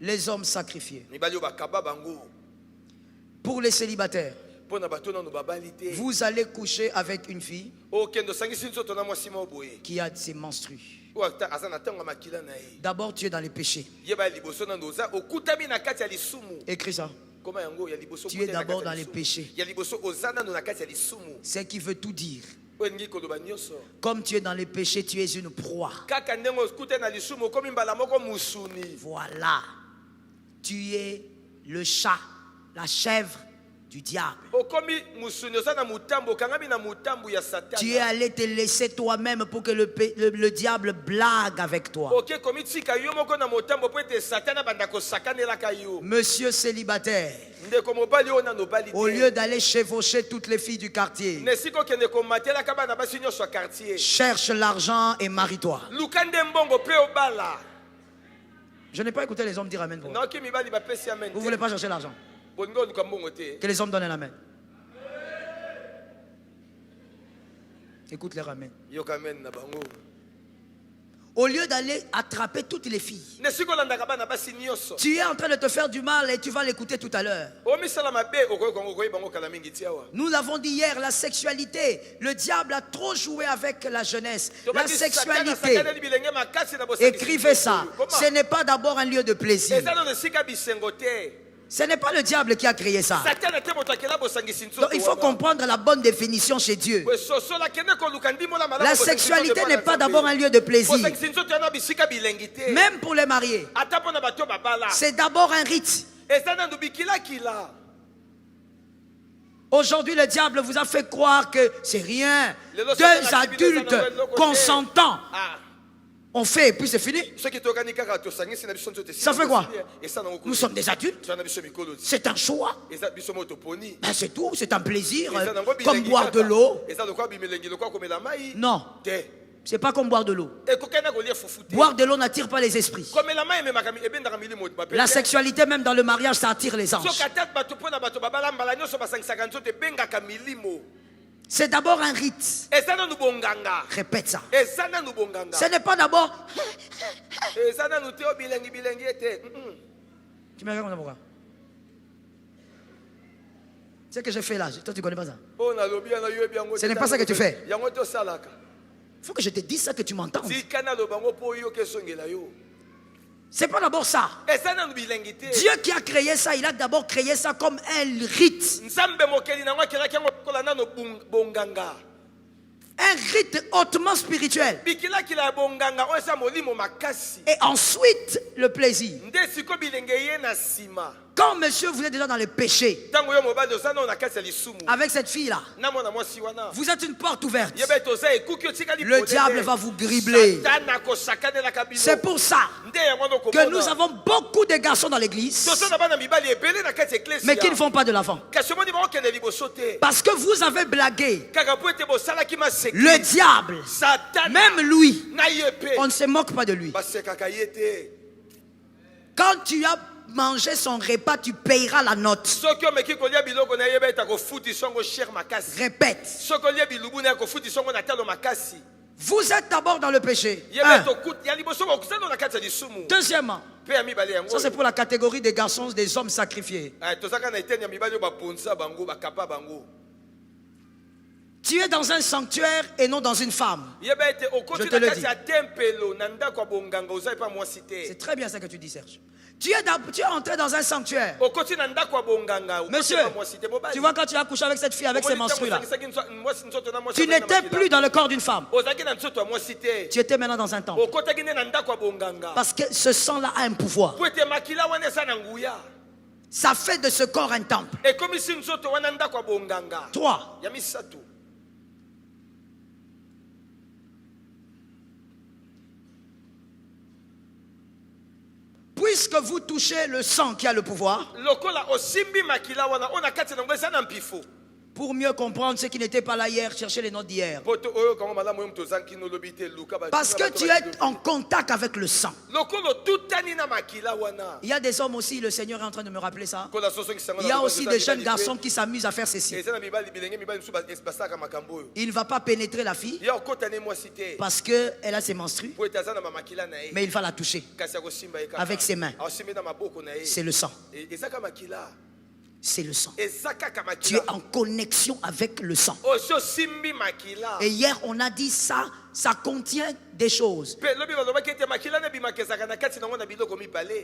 les hommes sacrifiés. Pour les célibataires, vous allez coucher avec une fille qui a ses menstrues. D'abord, tu es dans les péchés. Écris ça. Tu es d'abord dans les péchés. C'est qui veut tout dire. Comme tu es dans les péchés, tu es une proie. Voilà. Tu es le chat, la chèvre du diable. Tu es allé te laisser toi-même pour que le diable blague avec toi. Monsieur célibataire, au lieu d'aller chevaucher toutes les filles du quartier, cherche l'argent et marie-toi. Je n'ai pas écouté les hommes dire amen. Vous ne voulez pas chercher l'argent? Que les hommes donnent un amen. Écoute les amen. Au lieu d'aller attraper toutes les filles, tu es en train de te faire du mal et tu vas l'écouter tout à l'heure. Nous l'avons dit hier, la sexualité. Le diable a trop joué avec la jeunesse. La sexualité. Écrivez ça. Ce n'est pas d'abord un lieu de plaisir. Ce n'est pas le diable qui a créé ça. Donc, il faut comprendre la bonne définition chez Dieu. La sexualité n'est pas d'abord un lieu de plaisir. Même pour les mariés. C'est d'abord un rite. Aujourd'hui, le diable vous a fait croire que c'est rien. Deux adultes consentants. On fait et puis c'est fini. Ça fait quoi? Nous sommes des adultes. C'est un choix. Ben c'est tout, c'est un plaisir. Comme boire de l'eau. Non. C'est pas comme boire de l'eau. Boire de l'eau n'attire pas les esprits. La sexualité même dans le mariage, ça attire les anges. C'est d'abord un rite. Répète ça. Ce n'est pas d'abord. Tu me regardes pourquoi? C'est ce que je fais là. Toi, tu ne connais pas ça. Ce n'est pas ça que tu fais. Il faut que je te dise ça, que tu m'entends. C'est pas d'abord ça. Dieu qui a créé ça, il a d'abord créé ça comme un rite. Un rite hautement spirituel. Et ensuite, le plaisir. Quand monsieur vous êtes déjà dans le péché, avec cette fille-là, vous êtes une porte ouverte. Le diable va vous gribler. C'est pour ça que nous avons beaucoup de garçons dans l'église, mais qui ne font pas de l'avant. Parce que vous avez blagué. Le diable, même lui, on ne se moque pas de lui. Quand tu as mangé son repas, tu payeras la note. Répète. Vous êtes d'abord dans le péché. Deuxièmement, ça c'est pour la catégorie des garçons, des hommes sacrifiés. Tu es dans un sanctuaire et non dans une femme. Je te le dis. C'est très bien ça que tu dis, Serge. Tu es entré dans un sanctuaire. Monsieur, tu vois quand tu as couché avec cette fille avec ses menstrues là, tu n'étais plus dans le corps d'une femme. Tu étais maintenant dans un temple. Parce que ce sang là a un pouvoir. Ça fait de ce corps un temple. 3. Puisque vous touchez le sang qui a le pouvoir, Pour mieux comprendre ceux qui n'étaient pas là hier, cherchez les notes d'hier. Parce que tu es en contact avec le sang. Il y a des hommes aussi, le Seigneur est en train de me rappeler ça. Il y a aussi des jeunes garçons qui s'amusent à faire ceci. Il ne va pas pénétrer la fille parce qu'elle a ses menstrues, mais il va la toucher avec ses mains. C'est le sang. C'est le sang. Tu es en connexion avec le sang. Et hier on a dit ça contient des choses.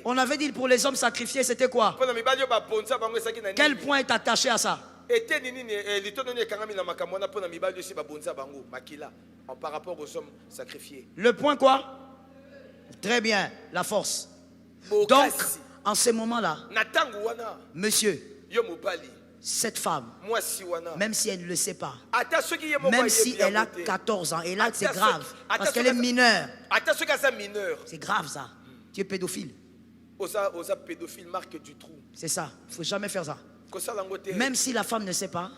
On avait dit pour les hommes sacrifiés, c'était quoi? Quel point est attaché à ça? Par rapport aux hommes sacrifiés. Le point quoi? Très bien, la force. Donc, en ce moment-là, monsieur, cette femme, même si elle ne le sait pas, même si elle a 14 ans, et là c'est grave, parce qu'elle est mineure. C'est grave ça. Tu es pédophile. C'est ça, il ne faut jamais faire ça. Même si la femme ne sait pas,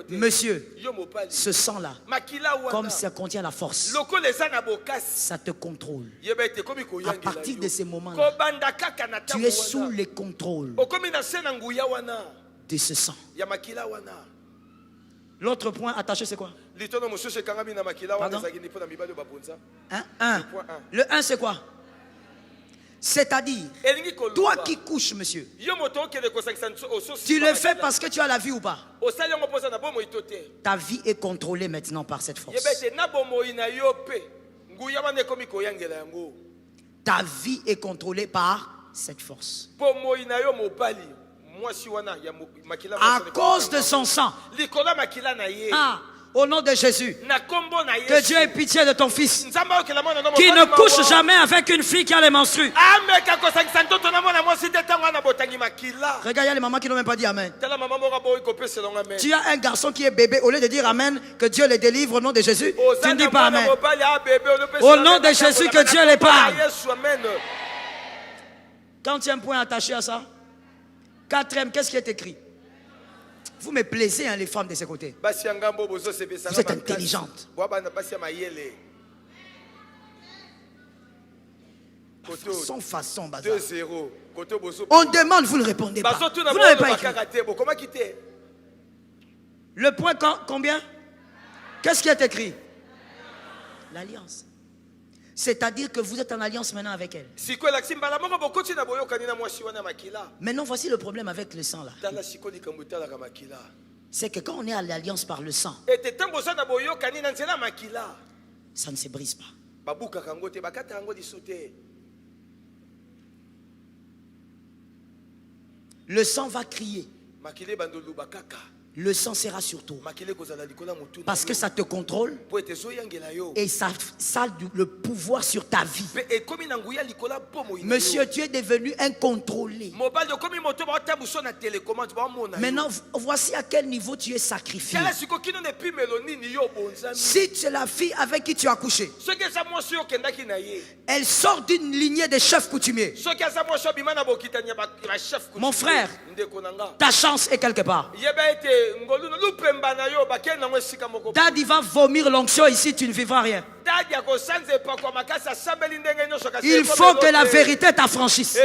monsieur, ce sang-là, comme ça contient la force, ça te contrôle. À partir de ces moments-là, tu es sous les contrôles de ce sang. L'autre point attaché, c'est quoi? Pardon? Le 1, c'est quoi? C'est-à-dire, toi qui couches, monsieur, tu le fais parce que tu as la vie ou pas? Ta vie est contrôlée maintenant par cette force. Ta vie est contrôlée par cette force. À cause de son sang. Au nom de Jésus, que Dieu ait pitié de ton fils qui ne couche jamais avec une fille qui a les menstrues. Regarde, il y a les mamans qui n'ont même pas dit Amen. Tu as un garçon qui est bébé, au lieu de dire Amen, que Dieu les délivre au nom de Jésus, tu ne dis pas Amen. Au nom de Jésus, que Dieu les parle. Quand il y a un point attaché à ça, 4e, qu'est-ce qui est écrit? Vous me plaisez, hein, les femmes de ce côté. Vous êtes intelligentes. Façon, bazar. On demande, vous ne répondez pas. Vous n'avez pas écrit. Le point combien? Qu'est-ce qui est écrit? L'alliance. C'est-à-dire que vous êtes en alliance maintenant avec elle. Maintenant, voici le problème avec le sang là. C'est que quand on est à l'alliance par le sang, ça ne se brise pas. Le sang va crier. Le sang sera sur toi. Parce que ça te contrôle. Et ça a le pouvoir sur ta vie. Monsieur, tu es devenu incontrôlé. Maintenant, voici à quel niveau tu es sacrifié. Si tu es la fille avec qui tu as couché, elle sort d'une lignée de chefs coutumiers. Mon frère, ta chance est quelque part. Daddy va vomir l'onction ici, tu ne vivras rien. Il faut que la vérité t'affranchisse.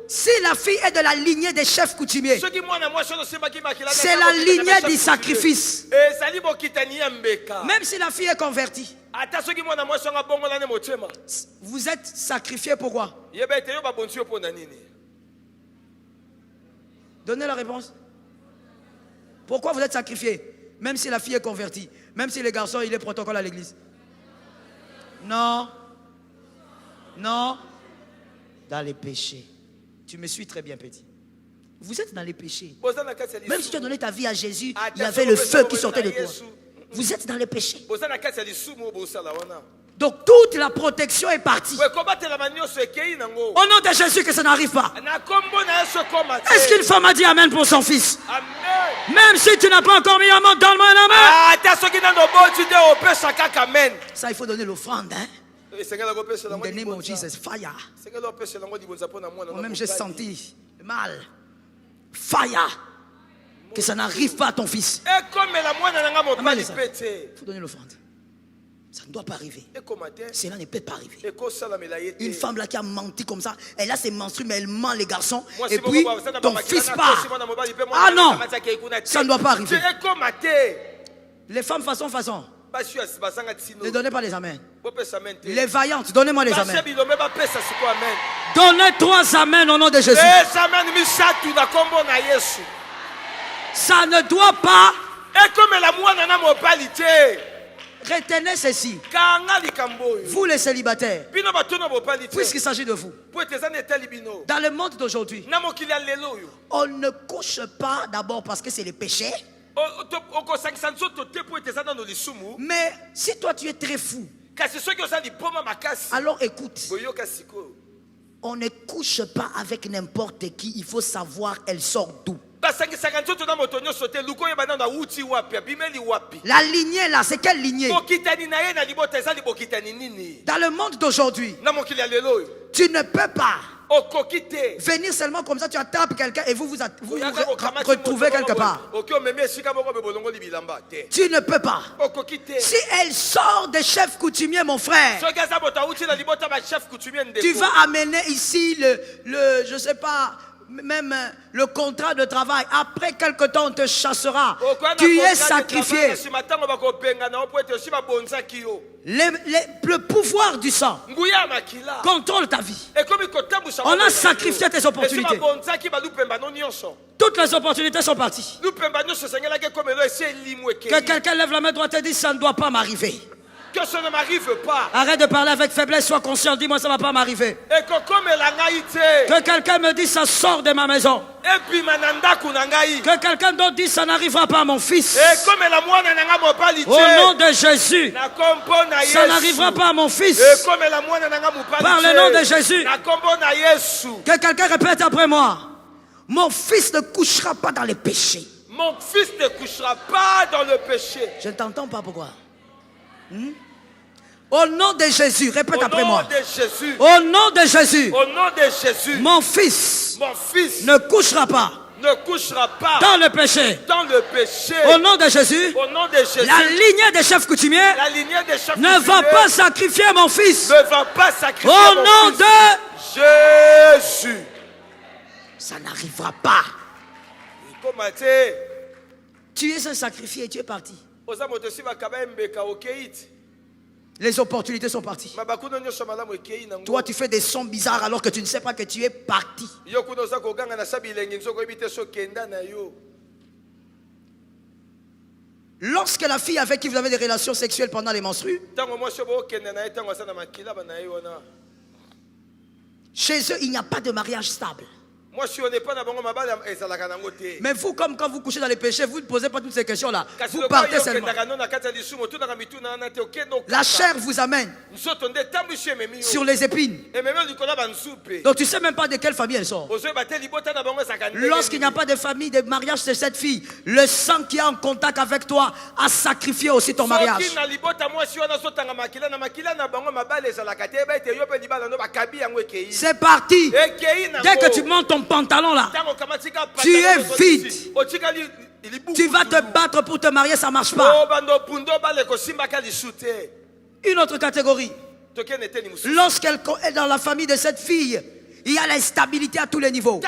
Si la fille est de la lignée des chefs coutumiers, c'est la lignée du sacrifice. Même si la fille est convertie, vous êtes sacrifié pourquoi? Donnez la réponse. Pourquoi vous êtes sacrifié? Même si la fille est convertie, même si le garçon il est protocole à l'église. Non. Non. Dans les péchés. Tu me suis très bien, petit. Vous êtes dans les péchés. Même si tu as donné ta vie à Jésus, il y avait le feu qui sortait de toi. Vous êtes dans les péchés. Donc toute la protection est partie. Au nom de Jésus, que ça n'arrive pas. Est-ce qu'une femme a dit Amen pour son fils? Amen. Même si tu n'as pas encore mis un mot, donne-moi un Amen. Ça, il faut donner l'offrande. Hein? In the name of Jesus, fire. Moi-même, j'ai senti mal. Fire. Que ça n'arrive pas à ton fils. Il faut donner l'offrande. Ça ne doit pas arriver. Cela ne peut pas arriver. Une femme là qui a menti comme ça, elle a ses menstrues, mais elle ment les garçons. Et puis ton fils part. Ah non, ça ne doit pas arriver. Les femmes façon. Ne donnez pas les amens. Les vaillantes, donnez-moi les amens. Donnez 3 amens au nom de Jésus. Ça ne doit pas. Retenez ceci. Vous les célibataires, puisqu'il s'agit de vous, dans le monde d'aujourd'hui, on ne couche pas d'abord parce que c'est le péché. Mais si toi tu es très fou, alors écoute, on ne couche pas avec n'importe qui. Il faut savoir elle sort d'où. La lignée là, c'est quelle lignée? Dans le monde d'aujourd'hui, tu ne peux pas venir seulement comme ça, tu attrapes quelqu'un et vous retrouvez quelque part. Tu ne peux pas. Si elle sort des chefs coutumiers, mon frère, tu vas amener ici je sais pas, même le contrat de travail. Après quelque temps, on te chassera. Tu es sacrifié. Le pouvoir du sang contrôle ta vie. On a sacrifié tes opportunités. Toutes les opportunités sont parties. Que quelqu'un lève la main droite et dise ça ne doit pas m'arriver. Que ça ne m'arrive pas. Arrête de parler avec faiblesse, sois conscient. Dis-moi, ça ne va pas m'arriver. Que quelqu'un me dise, ça sort de ma maison. Que quelqu'un d'autre dise, ça n'arrivera pas à mon fils. Au nom de Jésus, ça n'arrivera pas à mon fils. Par le nom de Jésus. Que quelqu'un répète après moi. Mon fils ne couchera pas dans les péchés. Mon fils ne couchera pas dans le péché. Je ne t'entends pas, pourquoi? Au nom de Jésus, répète après moi. Au nom de Jésus. Au nom de Jésus. Mon fils ne couchera pas dans le péché. Au nom de Jésus. La lignée des chefs coutumiers ne va pas sacrifier mon fils. Au nom de Jésus. Ça n'arrivera pas. Tu es un sacrifié et tu es parti. Les opportunités sont parties. Toi, tu fais des sons bizarres alors que tu ne sais pas que tu es parti. Lorsque la fille avec qui vous avez des relations sexuelles pendant les menstrues, chez eux, il n'y a pas de mariage stable. Mais vous, comme quand vous couchez dans les péchés, vous ne posez pas toutes ces questions-là. Vous partez seulement. La chair vous amène sur les épines. Donc tu ne sais même pas de quelle famille elle sort. Lorsqu'il n'y a pas de famille, de mariage de cette fille, le sang qui est en contact avec toi a sacrifié aussi ton mariage. C'est parti. Dès que tu montes ton pantalon là, tu es vide. Tu vas te battre pour te marier, ça ne marche pas. Une autre catégorie. Lorsqu'elle est dans la famille de cette fille, il y a l'instabilité à tous les niveaux.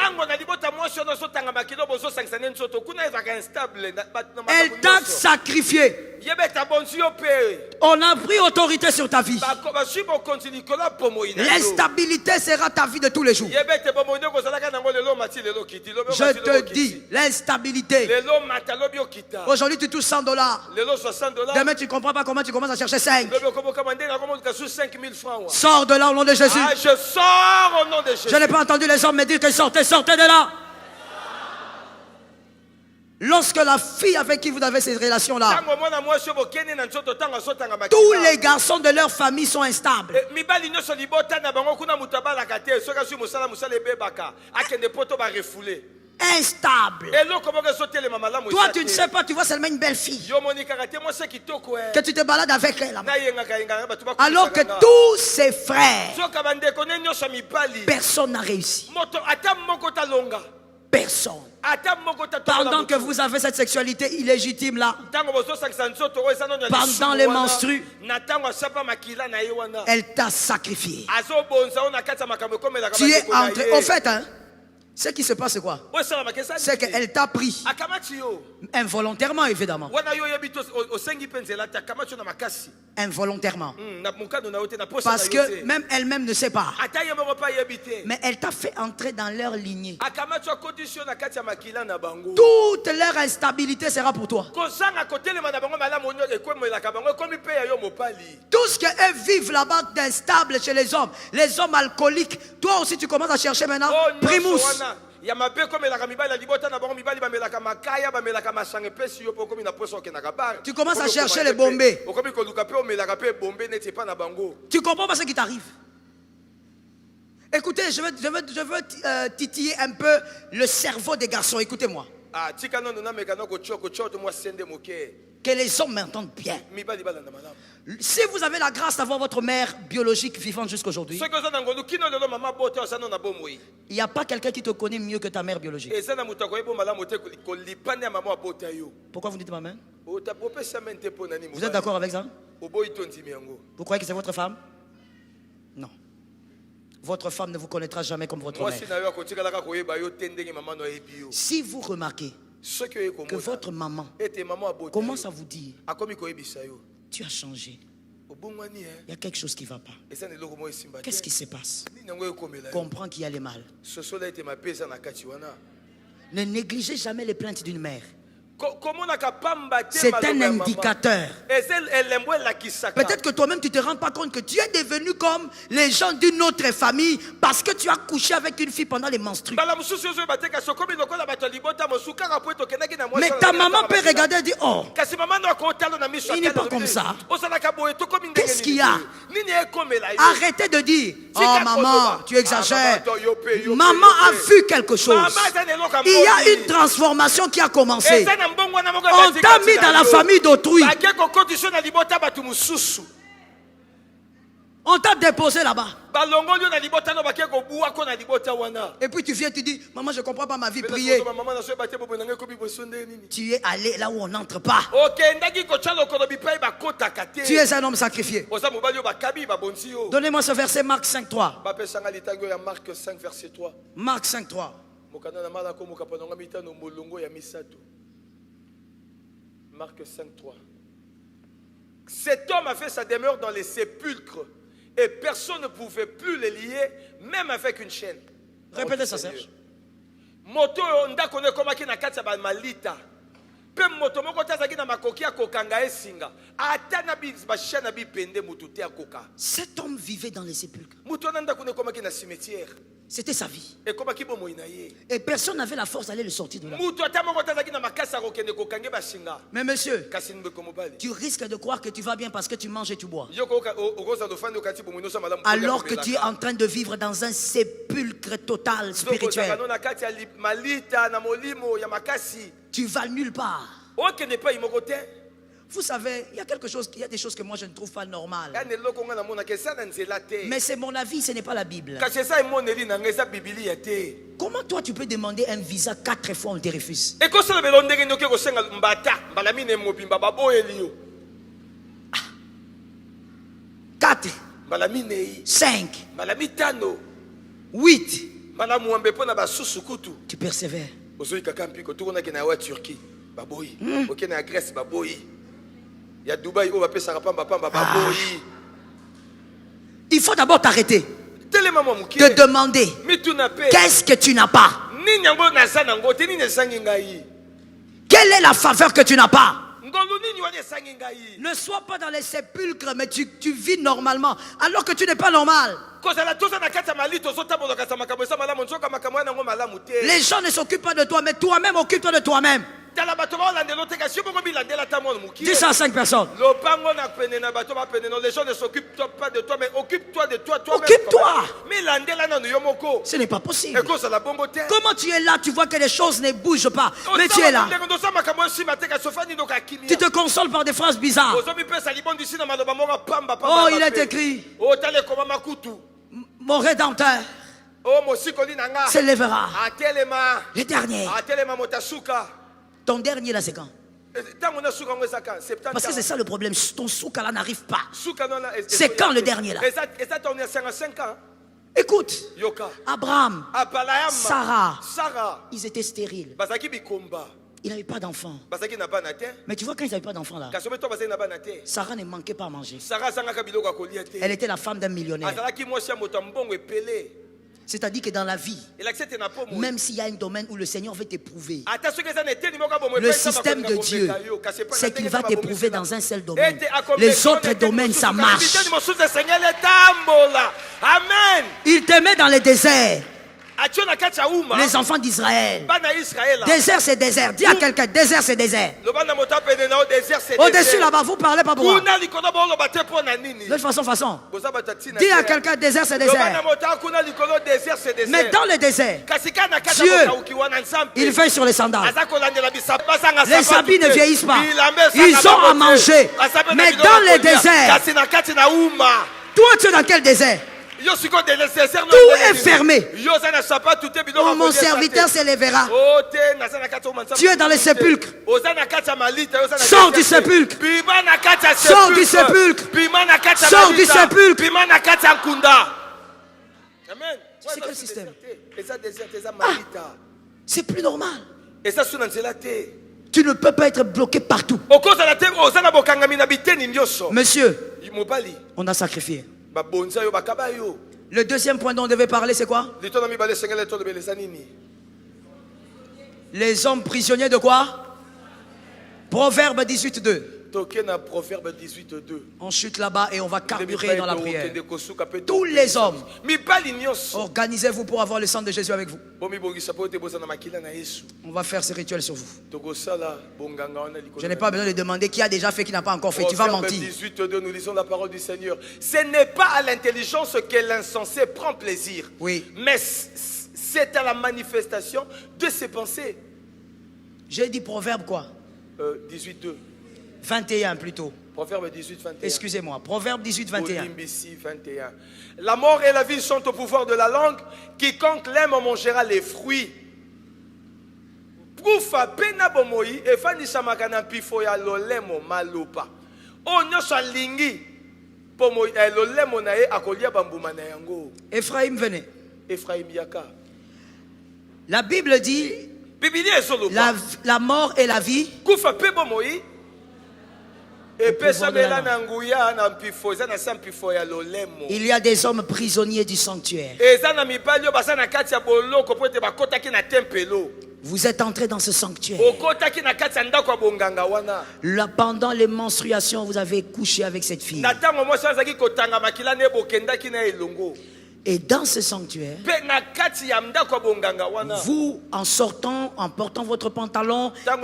Elle t'a sacrifié. On a pris autorité sur ta vie. L'instabilité sera ta vie de tous les jours. Je te dis, l'instabilité. Aujourd'hui tu touches $100. Demain tu ne comprends pas comment tu commences à chercher 5. Sors de là au nom de Jésus. Je sors au nom de Jésus. Je n'ai pas entendu les hommes me dire que sortez de là. Lorsque la fille avec qui vous avez ces relations-là, tous les garçons de leur famille sont instables. Instable. Toi tu ne sais pas, tu vois seulement une belle fille que tu te balades avec elle là-bas. Alors que tous ses frères, personne n'a réussi. personne. Pendant que vous avez cette sexualité illégitime là, pendant les menstrues, elle t'a sacrifié. Tu es entré. Au fait, hein, ce qui se passe, c'est quoi? C'est qu'elle t'a pris. Involontairement, évidemment. Involontairement. Parce que même elle-même ne sait pas. Mais elle t'a fait entrer dans leur lignée. Toute leur instabilité sera pour toi. Tout ce qu'elles vivent là-bas d'instable chez les hommes alcooliques, toi aussi tu commences à chercher maintenant. Primus. Tu commences à chercher les bombés. Tu comprends pas ce qui t'arrive. Écoutez, je veux titiller un peu le cerveau des garçons. Écoutez-moi. Que les hommes m'entendent bien. Si vous avez la grâce d'avoir votre mère biologique vivante jusqu'aujourd'hui, il n'y a pas quelqu'un qui te connaît mieux que ta mère biologique. Pourquoi vous dites maman? Vous êtes d'accord avec ça? Vous croyez que c'est votre femme? Non. Votre femme ne vous connaîtra jamais comme votre mère. Si vous remarquez que votre maman commence à vous dire, tu as changé, il y a quelque chose qui ne va pas. Qu'est-ce qui se passe? Comprends qu'il y a les mal. Ne négligez jamais les plaintes d'une mère. C'est un indicateur. Peut-être que toi-même tu ne te rends pas compte que tu es devenu comme les gens d'une autre famille parce que tu as couché avec une fille pendant les menstrues. Mais ta maman peut regarder et dire, oh, il n'est pas comme ça. Qu'est-ce qu'il y a? Arrêtez de dire, oh maman, tu exagères. Maman a vu quelque chose. Il y a une transformation qui a commencé. On t'a mis dans la famille d'autrui. On t'a déposé là-bas. Et puis tu viens, tu dis, maman, je ne comprends pas ma vie, prier. Tu es allé là où on n'entre pas. Tu es un homme sacrifié. Donnez-moi ce verset, Marc 5.3. Marc 5.3. Marc 5.3. Cet homme a fait sa demeure dans les sépulcres et personne ne pouvait plus les lier, même avec une chaîne. Répétez ça, Serge. Moto onda kone komaki na kati ya ba malita. Pe moto moko tazaki na makoki ya kokanga esinga. Ata na ba chaîne na bi pende mutu te akoka. Cet homme vivait dans les sépulcres. Mutu onda kone komaki na cimetière. C'était sa vie. Et personne n'avait la force d'aller le sortir de là. Mais monsieur, tu risques de croire que tu vas bien parce que tu manges et tu bois. Alors que tu es en train de vivre dans un sépulcre total spirituel. Tu vas nulle part. Vous savez, il y a des choses que moi je ne trouve pas normales. Mais c'est mon avis, ce n'est pas la Bible. Comment toi tu peux demander un visa 4 fois on te refuse? 4, 5, 8. Tu persévères. Il faut d'abord t'arrêter, te demander qu'est-ce que tu n'as pas. Quelle est la faveur que tu n'as pas? Ne sois pas dans les sépulcres, mais tu vis normalement alors que tu n'es pas normal. Les gens ne s'occupent pas de toi, mais toi-même occupe-toi de toi-même. Dis ça à 5 personnes. Les gens ne s'occupent pas de toi, mais occupe-toi de toi. Occupe-toi. Ce n'est pas possible. Comment tu es là, tu vois que les choses ne bougent pas, mais tu es là. Tu te consoles par des phrases bizarres. Oh, il est écrit, mon Rédempteur s'élèvera. Le dernier. Ton dernier là, c'est quand? Parce que c'est ça le problème. Ton souka là n'arrive pas. C'est quand le dernier là? Écoute, Abraham, Sarah, ils étaient stériles. Ils n'avaient pas d'enfants. Mais tu vois, quand ils n'avaient pas d'enfants là, Sarah ne manquait pas à manger. Elle était la femme d'un millionnaire. C'est-à-dire que dans la vie, même s'il y a un domaine où le Seigneur veut t'éprouver, le système de Dieu, c'est qu'il va t'éprouver dans un seul domaine. Les autres domaines, ça marche. Il te met dans le désert. Les enfants d'Israël. Désert, c'est désert. Dis à quelqu'un, désert, c'est désert. Au-dessus là-bas, vous parlez pas pour moi. De façon. Dis à quelqu'un, désert, c'est désert. Mais dans le désert, Dieu, il veille sur les sandales. Les habits ne vieillissent pas. Ils ont à manger. Mais dans le désert, toi, tu es dans quel désert? Tout est fermé. Oh, mon serviteur s'élèvera. Tu es dans le sépulcre. Sors du sépulcre. Sors du sépulcre. Sors du sépulcre. C'est quel système? C'est plus normal. Tu ne peux pas être bloqué partout. Monsieur, on a sacrifié. Le deuxième point dont on devait parler, c'est quoi? Les hommes prisonniers de quoi? Proverbe 18.2. On chute là-bas et on va carburer dans la prière. Tous les hommes, organisez-vous pour avoir le sang de Jésus avec vous. On va faire ce rituel sur vous. Je n'ai pas besoin de demander qui a déjà fait, qui n'a pas encore fait. Tu vas mentir. 18.2, nous lisons la parole du Seigneur. Ce n'est pas à l'intelligence que l'insensé prend plaisir. Oui. Mais c'est à la manifestation de ses pensées. J'ai dit proverbe quoi? 18.2. 21 plutôt. Proverbe 18, 21. Excusez-moi, Proverbe 18, 21. 21. La mort et la vie sont au pouvoir de la langue. Quiconque l'aime en mangera les fruits. Kufa pena bomoi efanisa makana pifo ya lolemo malopa. Onyoso lingi pomoi lolemo na e akolia bambuma na yango. Ephraim venez. Ephraim yaka. La Bible dit la mort et la vie. Kufa pe bomoi. Il y a des hommes prisonniers du sanctuaire. Vous êtes entrés dans ce sanctuaire. Là, pendant les menstruations, vous avez couché avec cette fille. Et dans ce sanctuaire, vous, en sortant, en portant votre pantalon et en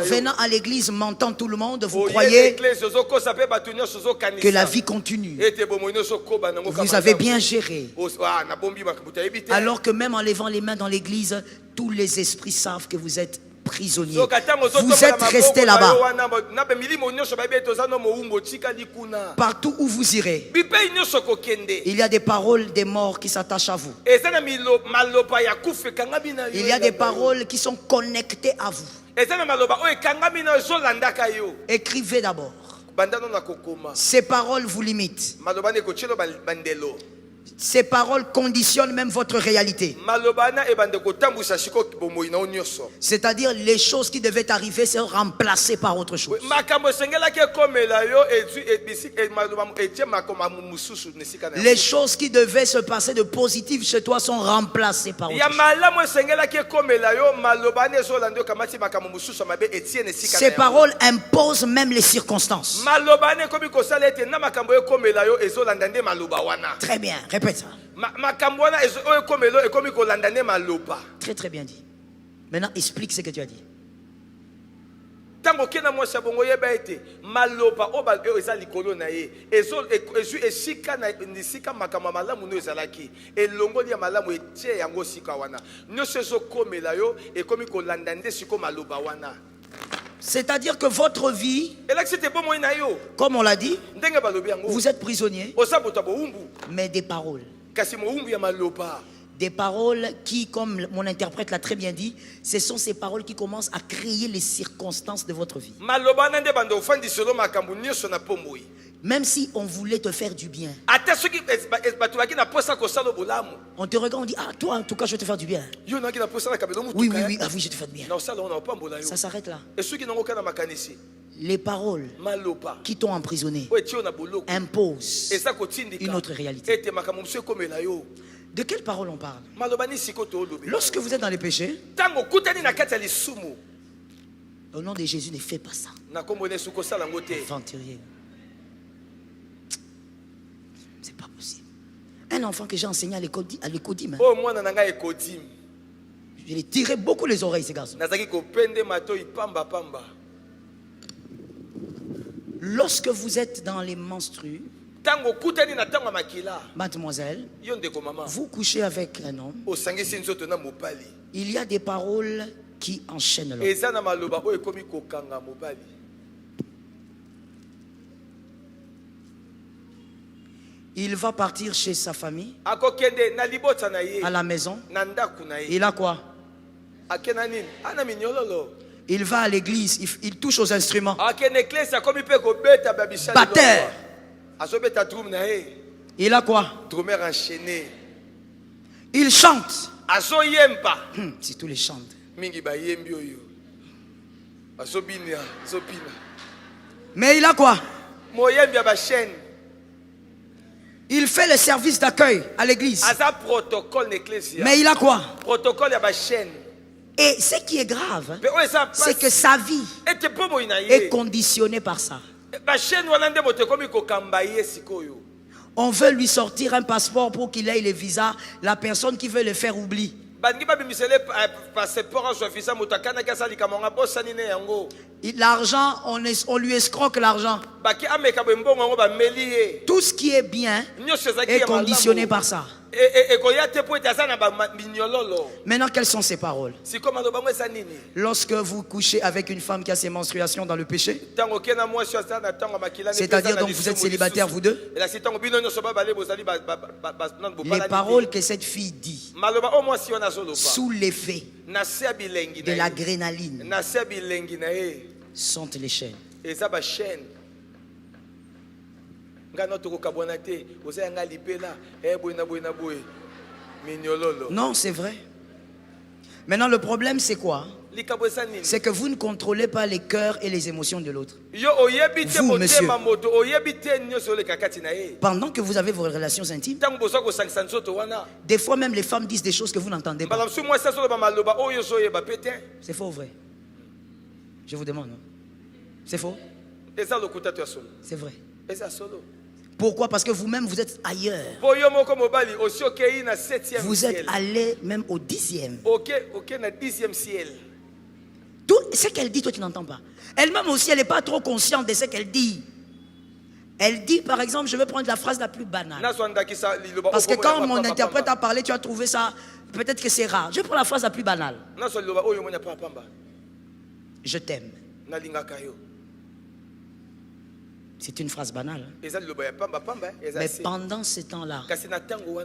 venant à l'église, mentant tout le monde, vous croyez que la vie continue. Vous avez bien géré. Alors que même en levant les mains dans l'église, tous les esprits savent que vous êtes prisonniers. Vous êtes restés là-bas. Partout où vous irez, il y a des paroles des morts qui s'attachent à vous. Il y a des paroles qui sont connectées à vous. Écrivez d'abord. Ces paroles vous limitent. Ces paroles conditionnent même votre réalité. C'est-à-dire les choses qui devaient arriver sont remplacées par autre chose. Les choses qui devaient se passer de positif chez toi sont remplacées par autre chose. Ces paroles imposent même les circonstances. Très bien, répète ça. Très très bien dit. Maintenant explique ce que tu as dit. C'est-à-dire que votre vie, comme on l'a dit, vous êtes prisonnier, mais des paroles. Des paroles qui, comme mon interprète l'a très bien dit, ce sont ces paroles qui commencent à créer les circonstances de votre vie. Même si on voulait te faire du bien, on te regarde, on dit, ah toi en tout cas je vais te faire du bien. Oui, ah oui, je te fais du bien. Ça s'arrête là. Les paroles qui t'ont emprisonné imposent une autre réalité. De quelle parole on parle? Lorsque vous êtes dans les péchés, au nom de Jésus, ne fais pas ça. Aventurier. C'est pas possible. Un enfant que j'ai enseigné à l'écodim, je l'ai tiré beaucoup les oreilles, ces garçons. Lorsque vous êtes dans les menstrues, mademoiselle, vous couchez avec un homme, il y a des paroles qui enchaînent l'homme. Il va partir chez sa famille, à la maison. Il a quoi? Il va à l'église, il touche aux instruments. Batteur. Il a quoi? Il chante. Si tous les chantent. Mais il a quoi? Il fait le service d'accueil à l'église. Mais il a quoi? Et ce qui est grave, c'est que sa vie est conditionnée par ça. On veut lui sortir un passeport pour qu'il ait le visa. La personne qui veut le faire oublie. L'argent, on lui escroque l'argent. Tout ce qui est bien est conditionné par ça. Maintenant, quelles sont ces paroles? Lorsque vous couchez avec une femme qui a ses menstruations dans le péché, c'est-à-dire donc vous êtes célibataires vous deux, les paroles que cette fille dit sous l'effet de l'adrénaline sont les chaînes. Non, c'est vrai. Maintenant, le problème, c'est quoi? C'est que vous ne contrôlez pas les cœurs et les émotions de l'autre. Vous, monsieur, pendant que vous avez vos relations intimes, des fois même les femmes disent des choses que vous n'entendez pas. C'est faux ou vrai? Je vous demande. C'est faux? C'est vrai. Pourquoi? Parce que vous-même, vous êtes ailleurs. Vous êtes allé même au 10e. Tout ce qu'elle dit, toi, tu n'entends pas. Elle-même aussi, elle n'est pas trop consciente de ce qu'elle dit. Elle dit, par exemple, je vais prendre la phrase la plus banale. Parce que quand mon interprète a parlé, tu as trouvé ça, peut-être que c'est rare. Je prends la phrase la plus banale. Je t'aime. C'est une phrase banale. Mais pendant ce temps-là,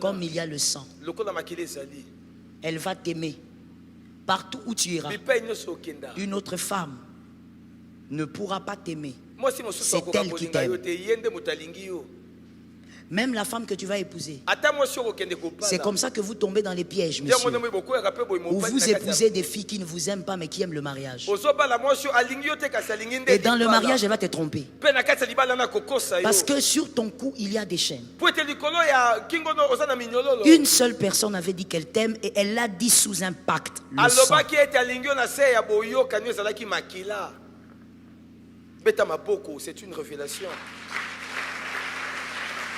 comme il y a le sang, elle va t'aimer. Partout où tu iras, une autre femme ne pourra pas t'aimer. C'est elle qui t'aime. Même la femme que tu vas épouser, c'est comme ça que vous tombez dans les pièges, monsieur. Où vous épousez des filles qui ne vous aiment pas mais qui aiment le mariage. Et dans le mariage, elle va te tromper. Parce que sur ton cou, il y a des chaînes. Une seule personne avait dit qu'elle t'aime et elle l'a dit sous un pacte. Le sang. C'est une révélation.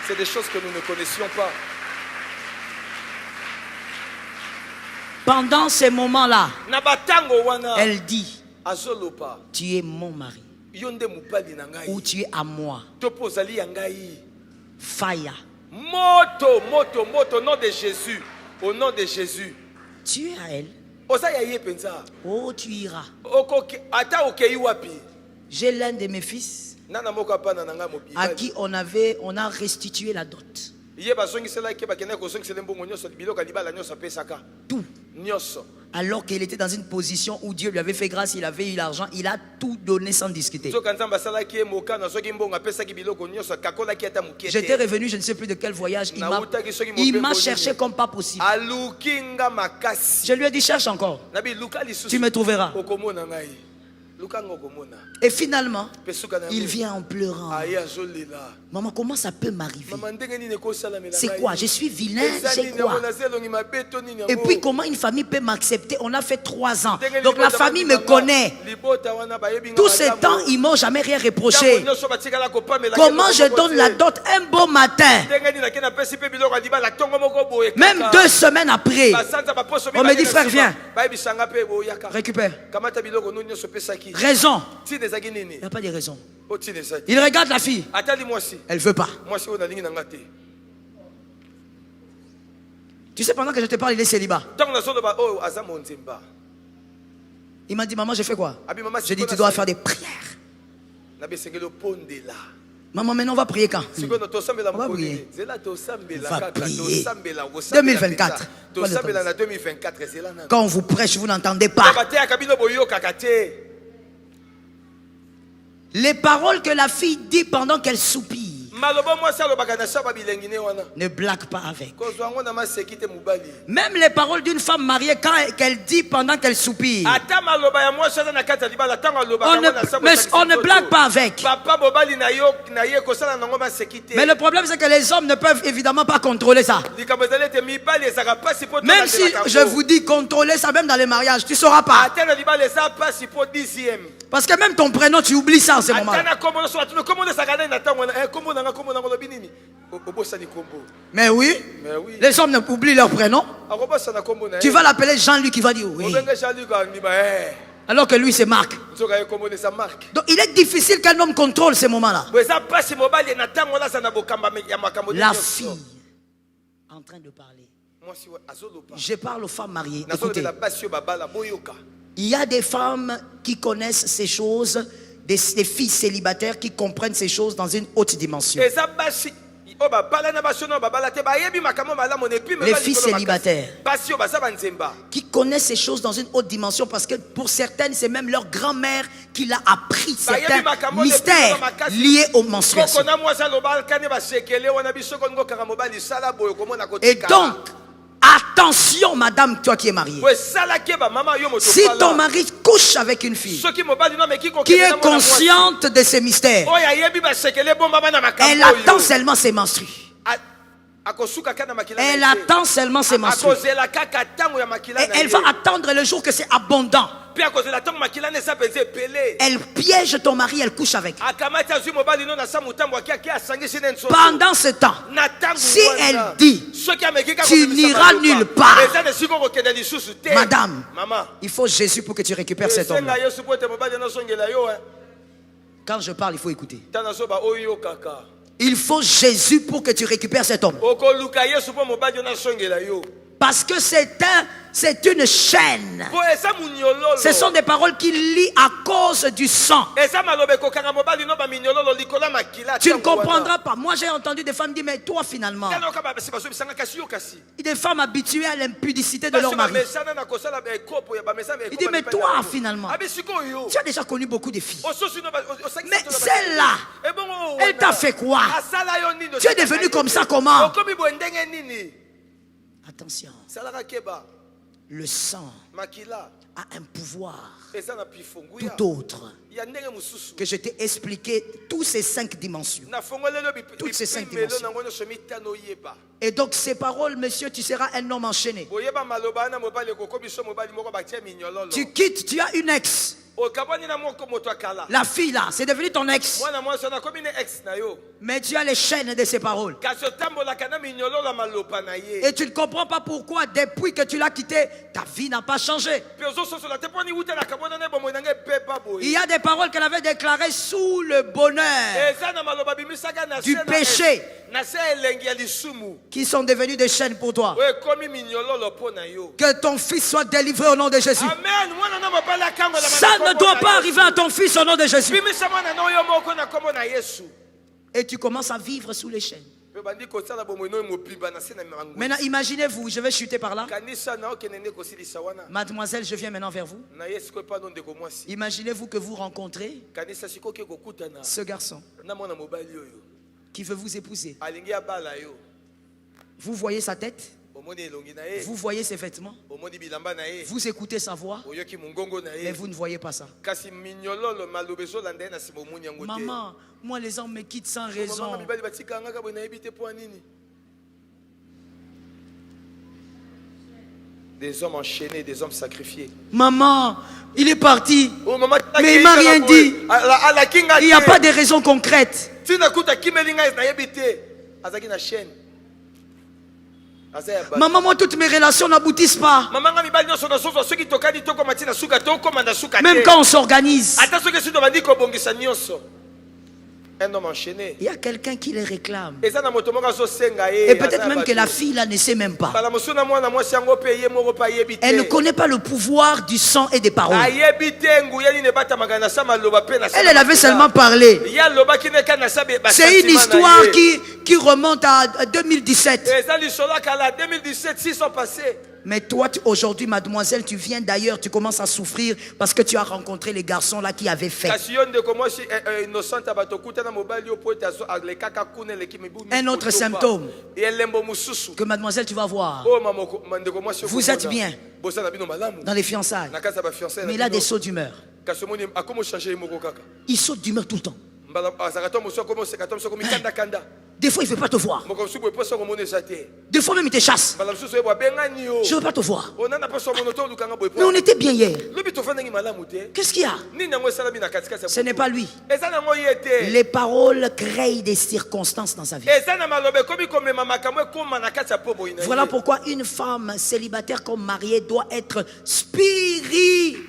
C'est des choses que nous ne connaissions pas. Pendant ces moments-là, elle dit, tu es mon mari. Ou tu es à moi. Faya. Moto, moto, moto, au nom de Jésus. Au nom de Jésus. Tu es à elle. Oh, tu iras. J'ai l'un de mes fils à qui on a restitué la dot. Tout. Alors qu'il était dans une position où Dieu lui avait fait grâce, il avait eu l'argent, il a tout donné sans discuter. J'étais revenu, je ne sais plus de quel voyage, il m'a cherché comme pas possible. Je lui ai dit, cherche encore, tu me trouveras. Et finalement, il vient en pleurant. Maman, comment ça peut m'arriver? C'est quoi? Je suis vilain, c'est quoi? Et puis comment une famille peut m'accepter? On a fait 3 ans. Donc la famille me connaît. Tous ces temps, ils m'ont jamais rien reproché. Comment je donne la dot un beau matin? Même 2 semaines après, on me dit, frère, viens. Récupère. Raison. Il n'y a pas de raison. Il regarde la fille. Elle ne veut pas. Tu sais, pendant que je te parle, il est célibat. Il m'a dit, maman, je fais quoi? J'ai dit, tu dois faire des prières. Maman, maintenant on va prier quand? On va prier. On va prier. 2024. Quand on vous prêche, vous n'entendez pas. Les paroles que la fille dit pendant qu'elle soupire, ne blague pas avec. Même les paroles d'une femme mariée quand qu'elle dit pendant qu'elle soupire, mais on ne blague pas avec. Mais le problème c'est que les hommes ne peuvent évidemment pas contrôler ça. Même si je vous dis contrôler ça, même dans les mariages, tu ne sauras pas. Parce que même ton prénom, tu oublies ça en ce moment. Mais oui, les hommes oublient leur prénom. Tu vas l'appeler Jean-Luc, il va dire oui. Alors que lui c'est Marc. Donc il est difficile qu'un homme contrôle ces moments-là. La fille en train de parler. Je parle aux femmes mariées. Écoutez, il y a des femmes qui connaissent ces choses, des filles célibataires qui comprennent ces choses dans une haute dimension. Les filles célibataires qui connaissent ces choses dans une haute dimension parce que pour certaines, c'est même leur grand-mère qui l'a appris certains mystères liés aux menstruations. Et donc, attention, madame, toi qui es mariée. Si ton mari couche avec une fille qui est consciente de ces mystères, elle attend seulement ses menstrues. Elle attend seulement ses menstrues. Et elle va attendre le jour que c'est abondant. Elle piège ton mari, elle couche avec. Pendant ce temps, si elle dit, tu n'iras nulle part, madame, il faut Jésus pour que tu récupères cet homme. Quand je parle, il faut écouter. Il faut Jésus pour que tu récupères cet homme. Parce que c'est une chaîne. Ce sont des paroles qui lient à cause du sang. Tu ne comprendras pas. Moi j'ai entendu des femmes dire, mais toi finalement, des femmes habituées à l'impudicité de leur mari. Il dit, mais toi finalement, tu as déjà connu beaucoup de filles. Mais celle-là, elle t'a fait quoi? Tu es devenu comme ça comment? Attention, le sang a un pouvoir tout autre que je t'ai expliqué, tous ces 5 dimensions. Toutes ces 5 dimensions. Et donc ces paroles, monsieur, tu seras un homme enchaîné. Tu quittes, tu as une ex. La fille là, c'est devenu ton ex. Mais tu as les chaînes de ces paroles. Et tu ne comprends pas pourquoi depuis que tu l'as quitté, ta vie n'a pas changé. Il y a des paroles qu'elle avait déclarées sous le bonheur du péché qui sont devenues des chaînes pour toi. Que ton fils soit délivré au nom de Jésus. Ça ne doit pas arriver à ton fils au nom de Jésus. Et tu commences à vivre sous les chaînes. Maintenant, imaginez-vous, je vais chuter par là. Mademoiselle, je viens maintenant vers vous. Imaginez-vous que vous rencontrez ce garçon qui veut vous épouser. Vous voyez sa tête, vous voyez ses vêtements, vous écoutez sa voix, mais vous ne voyez pas ça. Maman, moi les hommes me quittent sans raison. Des hommes enchaînés, des hommes sacrifiés. Maman, il est parti, mais il ne m'a rien dit. Il n'y a pas de raison concrète. Maman, moi toutes mes relations n'aboutissent pas. Même quand on s'organise. Un homme enchaîné. Il y a quelqu'un qui les réclame. Et peut-être même que la fille là ne sait même pas. Elle ne connaît pas le pouvoir du sang et des paroles. Elle avait seulement parlé. C'est une histoire qui remonte à 2017. Mais toi, aujourd'hui, mademoiselle, tu viens d'ailleurs, tu commences à souffrir parce que tu as rencontré les garçons là qui avaient fait. Un autre symptôme que mademoiselle, tu vas voir. Vous êtes bien dans les fiançailles, mais il a des sauts d'humeur. Il saute d'humeur tout le temps. Des fois, il ne veut pas te voir. Des fois, même, il te chasse. Je ne veux pas te voir. Mais on était bien hier. Qu'est-ce qu'il y a? Ce n'est pas lui. Les paroles créent des circonstances dans sa vie. Voilà pourquoi une femme célibataire comme mariée doit être spirituelle.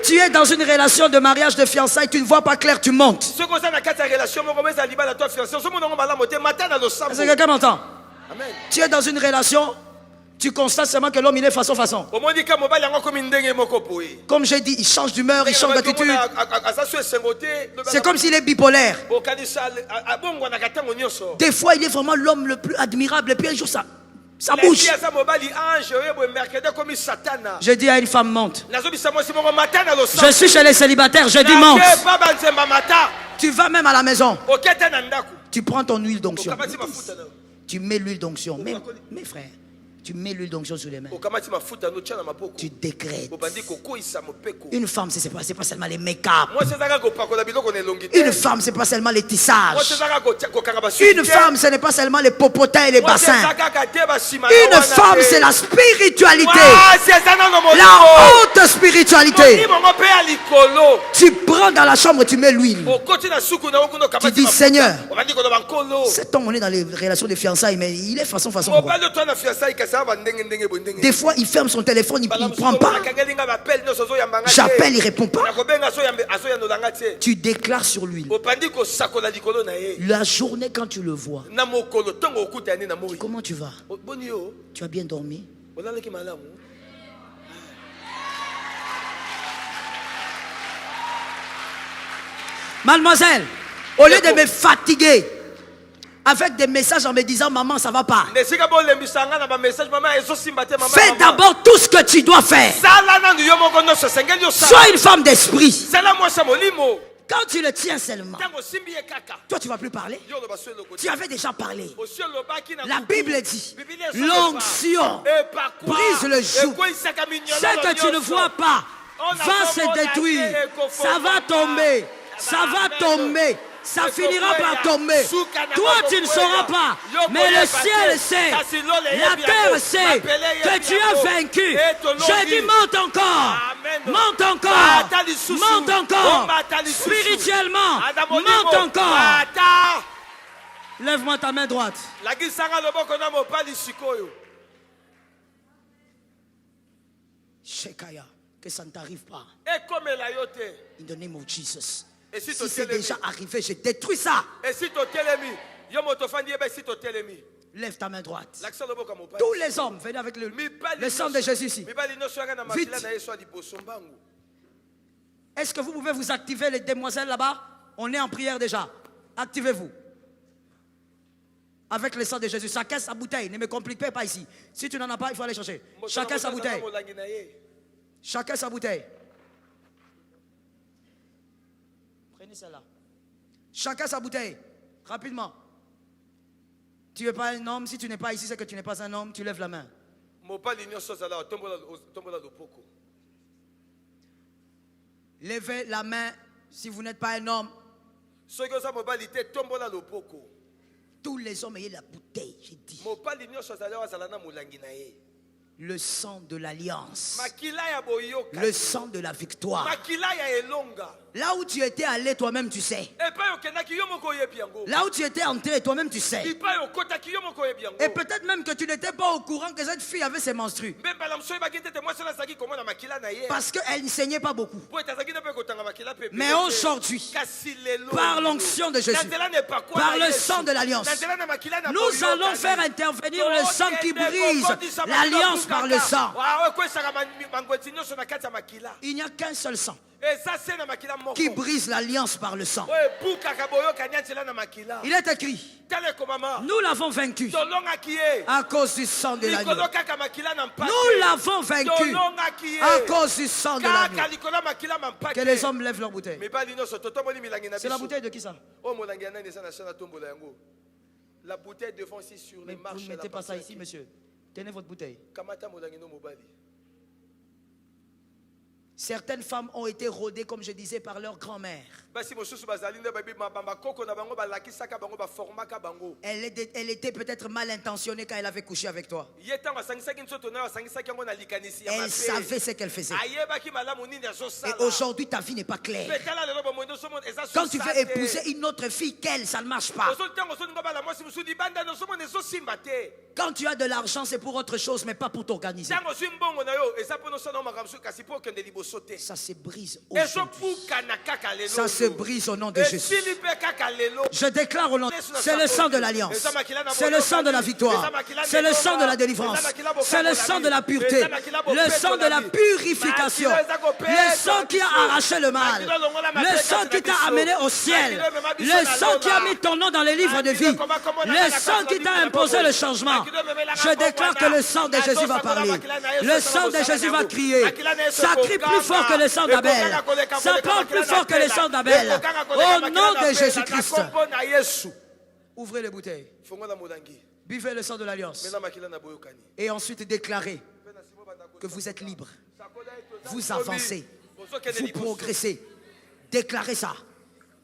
Tu es dans une relation de mariage, de fiançailles, tu ne vois pas clair, tu montes. Est-ce que quelqu'un m'entend? Tu es dans une relation, tu constates seulement que l'homme il est façon. Comme j'ai dit, il change d'humeur, il change d'attitude. C'est comme s'il est bipolaire. Des fois il est vraiment l'homme le plus admirable et puis un jour ça bouge. Je dis à une femme monte. Je suis chez les célibataires, je dis monte. Tu vas même à la maison. Tu prends ton huile d'onction. Tu mets l'huile d'onction. Mes frères, tu mets l'huile d'onction sur les mains. Tu décrètes. Une femme, c'est pas seulement les make-up. Une femme, c'est pas seulement les tissages. Une femme, ce n'est pas seulement les popotins et les bassins. Une femme, c'est la spiritualité. La haute spiritualité. Tu prends dans la chambre, tu mets l'huile. Tu dis, Seigneur, cet homme, on est dans les relations de fiançailles, mais il est façon. Des fois, il ferme son téléphone, il ne prend pas. J'appelle, il ne répond pas. Tu déclares sur l'huile. La journée, quand tu le vois, comment tu vas? Tu as bien dormi? Mademoiselle, au lieu de me fatiguer avec des messages en me disant maman ça va pas, fais d'abord tout ce que tu dois faire. Sois une femme d'esprit. Quand tu le tiens seulement, toi tu ne vas plus parler. Tu avais déjà parlé. La Bible dit l'onction brise le joug. Ce que tu ne vois pas va se détruire. Ça va tomber. Ça va tomber. Ça finira par tomber. Toi, tu ne sauras pas. Mais le ciel sait. La terre sait que tu as vaincu. Je dis monte encore. Monte encore. Monte encore. Spirituellement, monte encore. Lève-moi ta main droite. Shekaya, que ça ne t'arrive pas. In the name of Jesus. Si c'est déjà arrivé, je détruis ça. Lève ta main droite. Tous les hommes, venez avec le sang de Jésus ici. Vite. Est-ce que vous pouvez vous activer, les demoiselles là-bas? On est en prière déjà. Activez-vous. Avec le sang de Jésus. Chacun sa bouteille. Ne me compliquez pas ici. Si tu n'en as pas, il faut aller chercher. Chacun sa bouteille. Chacun sa bouteille. Prenez celle-là. Chacun sa bouteille. Rapidement. Tu n'es pas un homme. Si tu n'es pas ici, c'est que tu n'es pas un homme. Tu lèves la main. Levez la main si vous n'êtes pas un homme. Tous les hommes ayez la bouteille, j'ai dit. Le sang de l'alliance. Le sang de la victoire. Là où tu étais allé toi-même, tu sais. Là où tu étais entré toi-même, tu sais. Et peut-être même que tu n'étais pas au courant que cette fille avait ses menstrues. Parce qu'elle ne saignait pas beaucoup. Mais aujourd'hui, par l'onction de Jésus, par le sang de l'alliance, nous allons faire intervenir le sang qui brise l'alliance par le sang. Il n'y a qu'un seul sang qui brise l'alliance par le sang. Il est écrit, nous l'avons vaincu à cause du sang de l'agneau. Nous l'avons vaincu à cause du sang de l'agneau. Que les hommes lèvent leur bouteille. C'est la bouteille de qui ça? La bouteille devant ici sur les marches. Vous ne mettez pas ça ici, monsieur. Tenez votre bouteille. Certaines femmes ont été rodées, comme je disais, par leur grand-mère. Elle était peut-être mal intentionnée quand elle avait couché avec toi. Elle savait ce qu'elle faisait. Et aujourd'hui, ta vie n'est pas claire. Quand tu veux épouser une autre fille qu'elle, ça ne marche pas. Quand tu as de l'argent, c'est pour autre chose, mais pas pour t'organiser. Ça se brise aujourd'hui. Ça se brise au nom de Jésus. Je déclare au nom. C'est le sang de l'alliance. C'est le sang de la victoire. C'est le sang de la délivrance. C'est le sang de la pureté. Le sang de la purification. Le sang qui a arraché le mal. Le sang qui t'a amené au ciel. Le sang qui a mis ton nom dans les livres de vie. Le sang qui t'a imposé le changement. Je déclare que le sang de Jésus va parler. Le sang de Jésus va crier. Ça crie plus fort que le sang d'Abel. Ça parle plus fort que le sang d'Abel. Au nom de Jésus-Christ. Ouvrez les bouteilles. Buvez le sang de l'alliance. Et ensuite déclarez que vous êtes libre. Vous avancez. Vous progressez. Déclarez ça.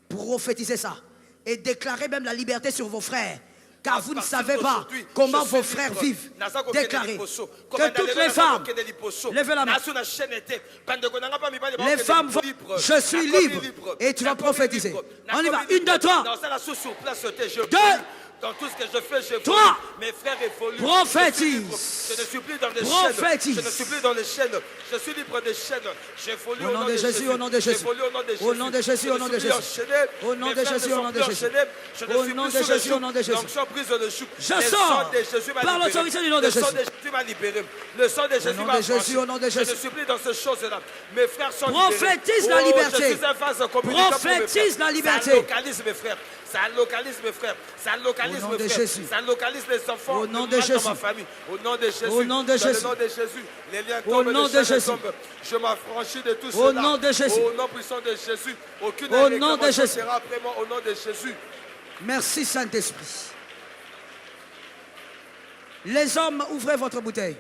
Prophétisez ça. Et déclarez même la liberté sur vos frères. Car vous ne savez pas comment vos frères vivent. Déclarez que toutes les femmes, levez la main. Les femmes vont, je suis libre. Et tu vas prophétiser. On y va. 1, 2, 3. 2. Dans tout ce que je fais, je 3. Mes frères évoluent. Prophétise. Je ne suis plus dans des Prophétise. chaînes. Je ne suis plus dans les chaînes. Je suis libre des chaînes. J'évolue au nom de Jésus. Au nom de Jésus. Au nom de Jésus. Au nom de Jésus. Au nom de Jésus. Au nom de Jésus. Au nom de Jésus. Au nom de Jésus. Je sors par l'autorité du nom de Jésus. Le sang de Jésus m'a libéré. Le sang de Jésus m'a affranchi. Au nom de Jésus. Je ne suis plus dans ces choses-là. Mes frères sont libérés. Prophétise la liberté. Prophétise la liberté. Ça localise mes frères. Ça localise mes frères. Ça localise mes frères. Ça localise les enfants. Au nom de Jésus. Dans ma famille. Au nom de Jésus. Au nom de Jésus. Au nom de Jésus. Les liens tombent. Au nom de Jésus. Je m'affranchis de tout cela. Au nom de Jésus. Au nom puissant de Jésus. Aucune réclamation sera après moi. Au nom de Jésus. Merci Saint-Esprit. Les hommes, ouvrez votre bouteille.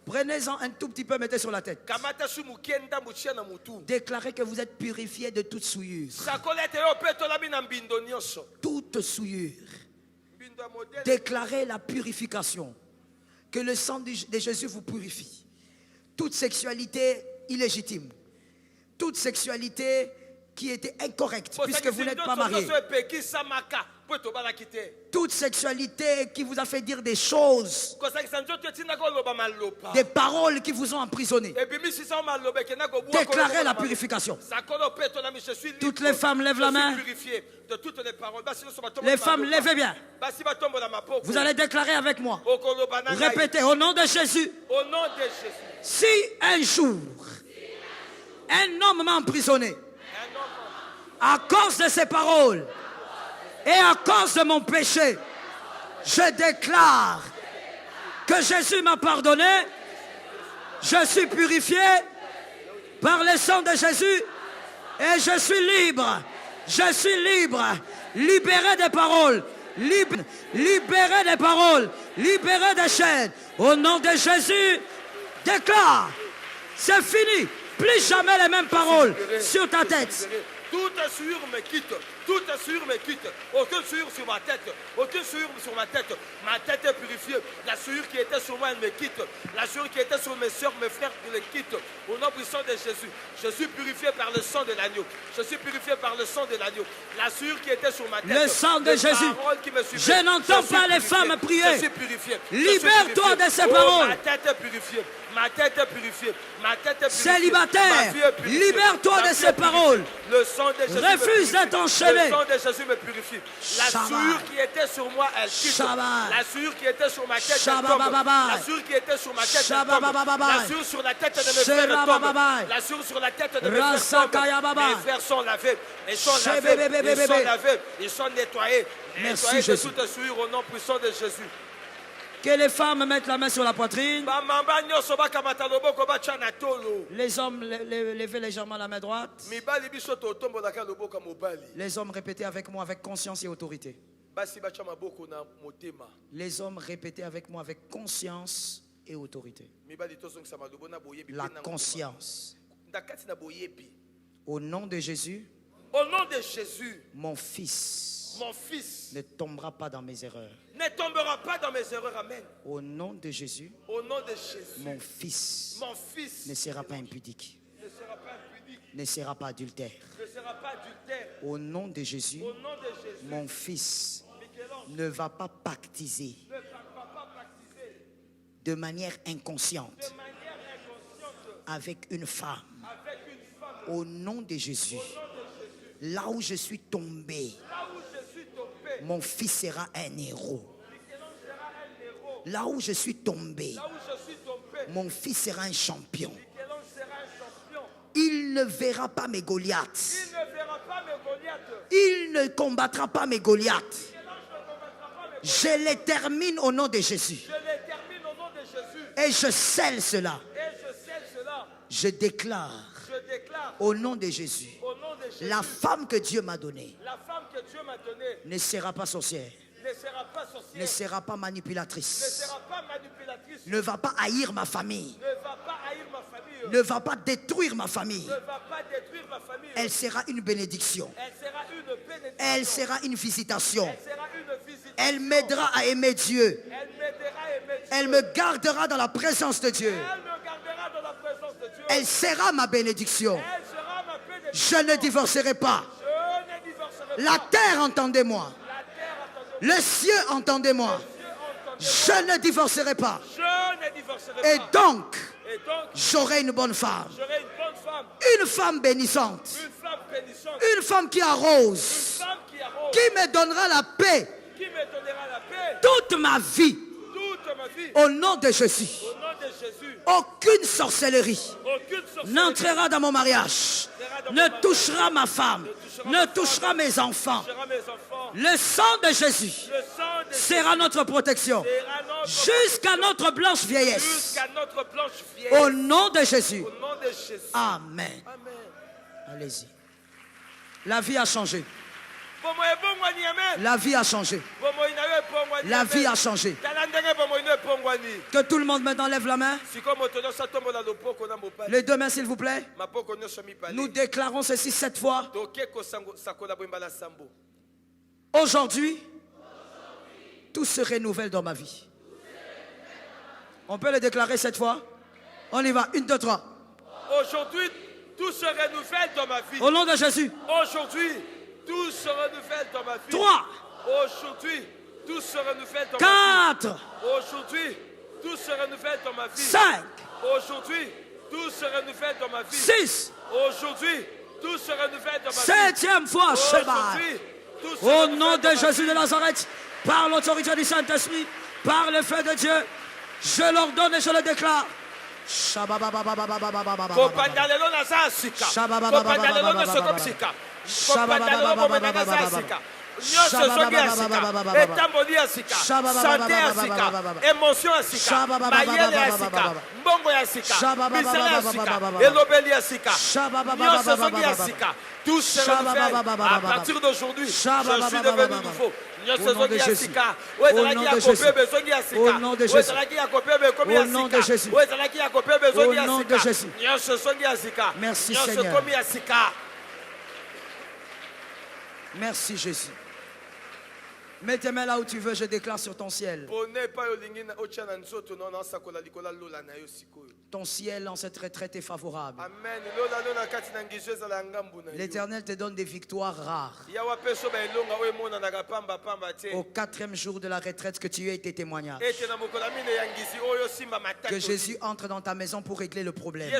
Prenez-en un tout petit peu, mettez sur la tête. Déclarez que vous êtes purifié de toute souillure. Toute souillure. Déclarez la purification. Que le sang de Jésus vous purifie. Toute sexualité illégitime. Toute sexualité qui était incorrecte puisque vous n'êtes pas marié. Toute sexualité qui vous a fait dire des choses, des paroles qui vous ont emprisonné. Déclarez la purification. Toutes les femmes lèvent la main. Les femmes lèvez bien. Vous allez déclarer avec moi. Répétez au nom de Jésus. Si un jour un homme m'a emprisonné À cause de ces paroles et à cause de mon péché, je déclare que Jésus m'a pardonné. Je suis purifié par le sang de Jésus et je suis libre. Je suis libre. Libéré des paroles. Libéré des paroles. Libéré des chaînes. Au nom de Jésus, déclare. C'est fini. Plus jamais les mêmes paroles sur ta tête. Toute souillure me quitte. Toute souillure me quitte. Aucune souillure sur ma tête. Aucune souillure sur ma tête. Ma tête est purifiée. La souillure qui était sur moi, elle me quitte. La souillure qui était sur mes soeurs, mes frères, elle me quitte. Au nom puissant de Jésus. Je suis purifié par le sang de l'agneau. Je suis purifié par le sang de l'agneau. La souillure qui était sur ma tête. Le sang de Jésus. Je n'entends pas les femmes prier. Je suis purifié. Libère-toi de ces paroles. Ma tête est purifiée. Ma tête est purifiée. Ma tête est purifiée. Célibataire, libère-toi de ces paroles. Le sang de Jésus. Refuse d'être enchaîné. Le sang de Jésus me purifie. La souillure qui était sur moi, elle quitte. La souillure qui était sur ma tête, elle tombe. La souillure qui était sur ma tête, elle tombe. La souillure sur la tête de mes frères tombe. La souillure sur la tête de mes frères tombe. Mes frères sont lavés. Ils sont lavés. Ils sont lavés. Ils sont nettoyés. Merci Jésus. De toute souillure au nom puissant de Jésus. Que les femmes mettent la main sur la poitrine. Les hommes levez légèrement la main droite. Les hommes répétez avec moi avec conscience et autorité. Les hommes répétez avec moi avec conscience et autorité. La conscience. Au nom de Jésus. Au nom de Jésus. Mon fils ne tombera pas dans mes erreurs. Ne tombera pas dans mes erreurs. Amen. Au nom de Jésus. Au nom de Jésus. Mon fils ne sera pas impudique. Ne sera pas adultère. Au nom de Jésus. Mon fils ne va pas pactiser de manière inconsciente avec une femme. Au nom de Jésus. Là où je suis tombé, mon fils sera un héros. Là où je suis tombé, mon fils sera un champion. Il ne verra pas mes Goliaths. Il ne combattra pas mes Goliaths. Je les termine au nom de Jésus. Et je scelle cela. Je déclare au nom de Jésus, la femme que Dieu m'a donnée ne sera pas sorcière, ne sera pas manipulatrice, ne va pas haïr ma famille, ne va pas détruire ma famille. Elle sera une bénédiction. Elle sera une visitation. Elle m'aidera à aimer Dieu. Elle me gardera dans la présence de Dieu. Elle sera ma bénédiction. Je ne divorcerai pas. La terre, entendez-moi. Le ciel, entendez-moi. Je ne divorcerai pas. Et donc, j'aurai une bonne femme. Une femme bénissante. Une femme qui arrose. Qui me donnera la paix. Toute ma vie. Au nom de Jésus. Aucune sorcellerie n'entrera dans mon mariage, ne touchera ma femme, ne touchera mes enfants. Le sang de Jésus sera notre protection jusqu'à notre blanche vieillesse. Au nom de Jésus. Amen. Allez-y. La vie a changé. La vie a changé. La vie a changé. Que tout le monde maintenant lève la main. Les deux mains s'il vous plaît. Nous déclarons ceci 7 fois. Aujourd'hui, tout se renouvelle dans ma vie. On peut le déclarer 7 fois. On y va. 1, 2, 3. Aujourd'hui, tout se renouvelle dans ma vie. Au nom de Jésus. Aujourd'hui, tout se renouvelle dans ma vie. 3. Aujourd'hui, tout se renouvelle dans ma vie. 4. Aujourd'hui, tout se renouvelle dans ma vie. 5. Aujourd'hui, tout se renouvelle dans ma vie. 6. Aujourd'hui, tout se renouvelle dans ma vie. 7e fois, Shabbat. Au nom de Jésus de Nazareth, par l'autorité du Saint-Esprit, par le feu de Dieu, je l'ordonne et je le déclare. nyonso ezongi ya sika, etamboli ya sika, sante ya sika, émotion ya sika, mayele ya sika, mbongo ya sika, misala ya sika, elobeli ya sika, nyonso ezongi ya sika. Tout se renouvelle à partir d'aujourd'hui. Je suis devenu nouveau. Nyonso ezongi ya sika, oezalaki ya kopebe ezongi ya sika, oezalaki ya kopebe ekomi ya sika, oezalaki ya kopebe ezongi ya sika, nyonso ezongi ya sika, nyonso ekomi ya sika. Merci Jésus. Mets tes mains là où tu veux, je déclare sur ton ciel. Ton ciel en cette retraite est favorable. L'Éternel te donne des victoires rares. Au 4e jour de la retraite, que tu aies été témoignage. Que Jésus entre dans ta maison pour régler le problème.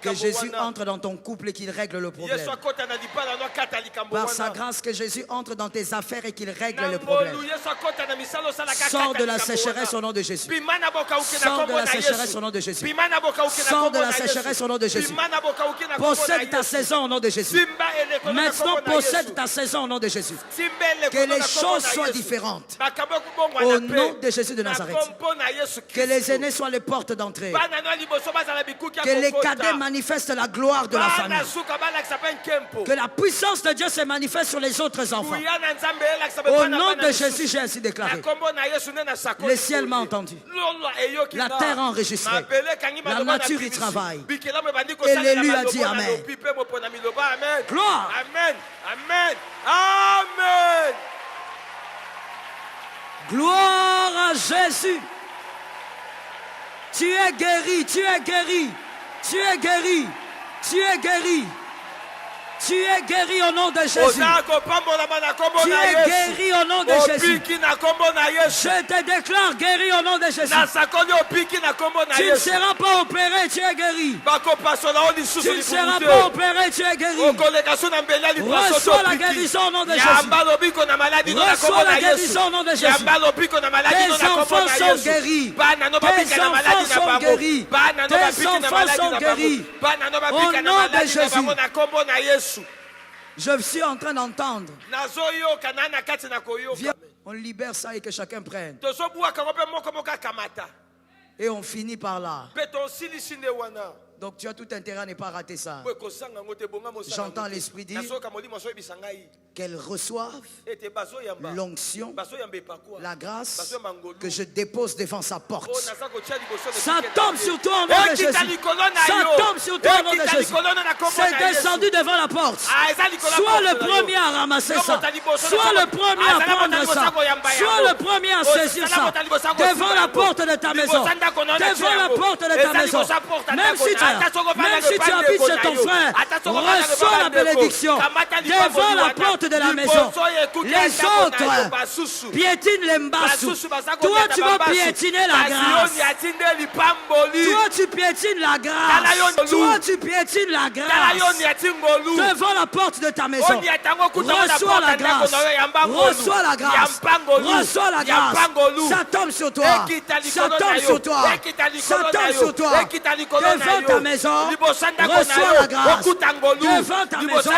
Que Jésus entre dans ton couple et qu'il règle le problème. Par sa grâce, que Jésus entre dans tes affaires et qu'il règle le problème. Sors de la sécheresse au nom de Jésus. Sors de la sécheresse au nom de Jésus. Sors de la sécheresse au nom de Jésus. Possède ta saison au nom de Jésus. Maintenant, possède ta saison au nom de Jésus. Que les choses soient différentes. Au nom de Jésus de Nazareth. Que les aînés soient les portes d'entrée. Que les cadets manifestent la gloire de la famille. Que la puissance de Dieu se manifeste sur les autres enfants. Au nom de Jésus, j'ai ainsi déclaré. Le ciel m'a entendu. La terre a enregistré. La nature y travaille. Et l'élu a dit Amen. Gloire. Amen. Amen. Amen. Gloire à Jésus. Tu es guéri, tu es guéri. Tu es guéri. Tu es guéri. Tu es guéri au nom de Jésus. Tu es guéri au nom de Jésus. Je te déclare guéri au nom de Jésus. Tu ne seras pas opéré, tu es guéri. Tu ne seras pas opéré, tu es guéri. Reçois la guérison au nom de Jésus. Reçois la guérison au nom de Jésus. Tes enfants sont guéris. Tes enfants sont guéris. Tes enfants sont guéris. Au nom de Jésus. Je suis en train d'entendre. Viens, on libère ça et que chacun prenne. Et on finit par là. Donc tu as tout intérêt à ne pas rater ça. J'entends l'Esprit dire qu'elles reçoivent l'onction, la grâce que je dépose devant sa porte. Ça tombe sur toi au nom de Jésus. Ça tombe sur toi au nom de Jésus. C'est descendu devant la porte. Sois le premier à ramasser ça. Sois le premier à prendre ça. Sois le premier à saisir ça. Devant la porte de ta maison. Devant la porte de ta maison. Même si tu habites chez ton frère, reçois la bénédiction devant la porte de la maison. Les autres piétinent les mbassous. Toi, tu vas piétiner la grâce. Toi, tu piétines la grâce. Toi, tu piétines la grâce. Devant la porte de ta maison. Reçois la grâce. Reçois la grâce. Reçois la grâce. Ça tombe sur toi. Ça tombe sur toi. Ça tombe sur toi. Devant ta maison. Reçois la grâce. Devant ta maison.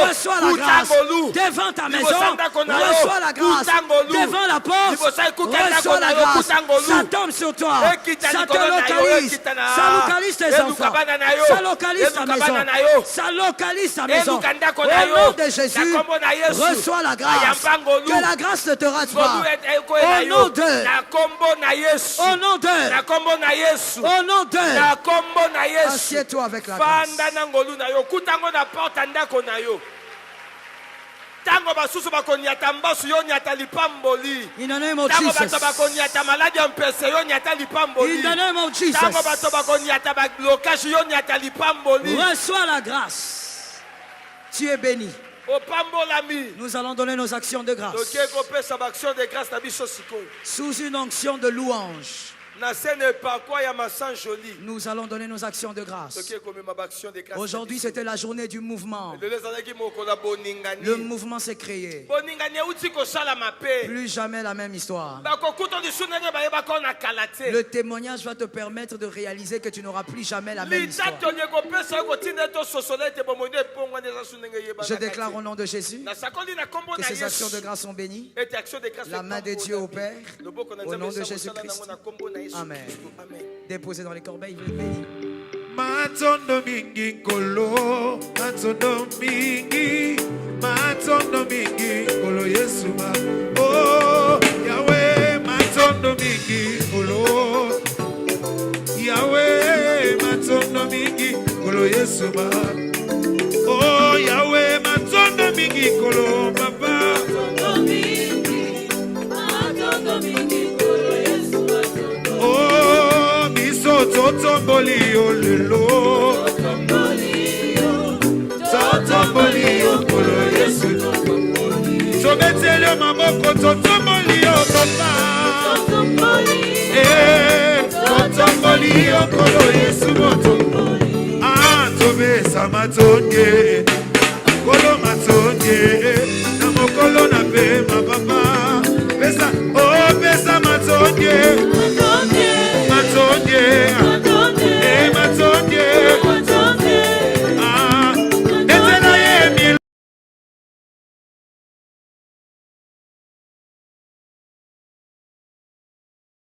Reçois la grâce. Devant ta maison. Reçois la grâce. Devant la porte. Reçois la grâce. Ça tombe sur toi. Ça te localise. Ça localise tes enfants. Ça localise ta maison. Ça localise ta maison. Au nom de Jésus, reçois la grâce. Que la grâce ne te rate pas. Au nom de. Au nom de. Au nom de. Assieds-toi avec la grâce. Tango basusu bakonyata mbasu yo nyata lipamboli. In the name of Jesus. Tango bato bakonyata maladi ya mpese yo nyata lipamboli. In the name of Jesus. Tango bato bakonyata blocage yo nyata lipamboli. Reçois la grâce. Tu es béni. Opambolami. Nous allons donner nos actions de grâce. Dokeko pesa action de grâce na biso sikoyo. Sous une onction de louange. Nous allons donner nos actions de grâce. Aujourd'hui, c'était la journée du mouvement. Le mouvement s'est créé. Plus jamais la même histoire. Le témoignage va te permettre de réaliser que tu n'auras plus jamais la même histoire. Je déclare au nom de Jésus que ces actions de grâce sont bénies. La main de Dieu au Père, au nom de Jésus-Christ. Amen. Déposez dans les corbeilles, vous êtes bénis. Matondo mingi kolo, matondo mingi kolo Yesuma. Oh Yahweh, matondo mingi kolo, Yahweh, matondo mingi kolo Yesuma. Oh Yahweh, matondo mingi kolo Papa. Matondo mingi kolo Yesuma. Oh biso totomboli olelo, totomboli kolo Yesu. Sobetele maboko totomboli Papa. Totomboli kolo Yesu moto. Ah tobe samatonge kolo matonge na mokolo na pe ma papa pesa oh pesa matonge.